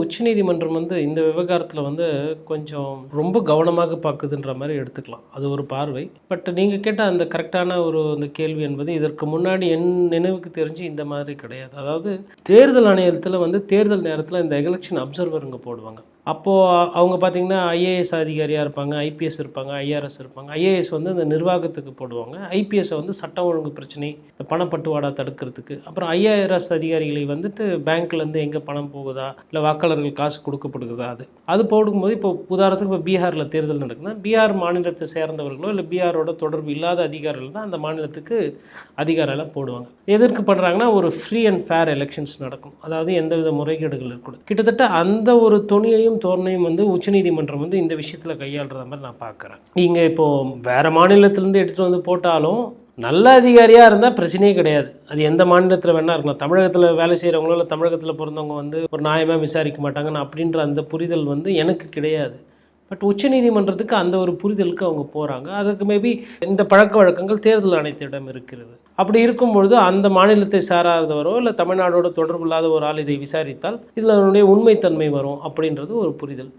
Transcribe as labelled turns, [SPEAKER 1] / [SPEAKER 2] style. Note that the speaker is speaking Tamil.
[SPEAKER 1] உச்சநீதிமன்றம் வந்து இந்த விவகாரத்தில் வந்து கொஞ்சம் ரொம்ப கவனமாக பார்க்குதுன்ற மாதிரி எடுத்துக்கலாம். அது ஒரு பார்வை. பட் நீங்கள் கேட்ட அந்த கரெக்டான அந்த கேள்வி என்பது இதற்கு முன்னாடி என் நினைவுக்கு தெரிஞ்சு இந்த மாதிரி கிடையாது. அதாவது தேர்தல் ஆணையத்தில் வந்து தேர்தல் நேரத்தில் இந்த எலெக்ஷன் அப்சர்வருங்க போடுவாங்க. அப்போது அவங்க பார்த்திங்கன்னா ஐஏஎஸ் அதிகாரியாக இருப்பாங்க, ஐபிஎஸ் இருப்பாங்க, ஐஆர்எஸ் இருப்பாங்க. ஐஏஎஸ் வந்து இந்த நிர்வாகத்துக்கு போடுவாங்க, ஐபிஎஸ்ஸை வந்து சட்டம் ஒழுங்கு பிரச்சனை, இந்த பணப்பட்டுவாடா தடுக்கிறதுக்கு. அப்புறம் ஐஆர்எஸ் அதிகாரிகளை வந்துட்டு பேங்க்லேருந்து எங்கே பணம் போகுதா, இல்லை வாக்காளர்கள் காசு கொடுக்கப்படுகிறதா, அது போடும்போது இப்போ உதாரணத்துக்கு இப்போ பீகாரில் தேர்தல் நடக்குதுன்னா பீகார் மாநிலத்தை சேர்ந்தவர்களோ இல்லை பீகாரோட தொடர்பு இல்லாத அதிகாரிகள் தான் அந்த மாநிலத்துக்கு அதிகாரிலாம் போடுவாங்க. எதற்கு பண்ணுறாங்கன்னா ஒரு ஃப்ரீ அண்ட் ஃபேர் எலெக்ஷன்ஸ் நடக்கும், அதாவது எந்தவித முறைகேடுகள் இருக்கக்கூடாது. கிட்டத்தட்ட அந்த ஒரு துணியையும் தோரணையும் வந்து உச்சநீதிமன்றம் வந்து இந்த விஷயத்தில் கையாளுற மாதிரி நான் பார்க்குறேன். நீங்கள் இப்போது வேறு மாநிலத்திலேருந்து எடுத்துகிட்டு வந்து போட்டாலும் நல்ல அதிகாரியாக இருந்தால் பிரச்சனையே கிடையாது. அது எந்த மாநிலத்தில் வேணா இருக்கலாம். தமிழகத்தில் வேலை செய்கிறவங்களோ இல்லை தமிழகத்தில் பிறந்தவங்க வந்து ஒரு நியாயமாக விசாரிக்க மாட்டாங்கன்னு அப்படின்ற அந்த புரிதல் வந்து எனக்கு கிடையாது. பட் உச்சநீதிமன்றத்துக்கு அந்த ஒரு புரிதலுக்கு அவங்க போகிறாங்க. அதுக்கு மேபி இந்த பழக்க வழக்கங்கள் தேர்தல் ஆணையத்திடம் இருக்கிறது. அப்படி இருக்கும்பொழுது அந்த மாநிலத்தை சாராதவரோ இல்லை தமிழ்நாடோட தொடர்பு இல்லாத ஒரு ஆள் இதை விசாரித்தால் இதில் அதனுடைய உண்மைத்தன்மை வரும் அப்படின்றது ஒரு புரிதல்.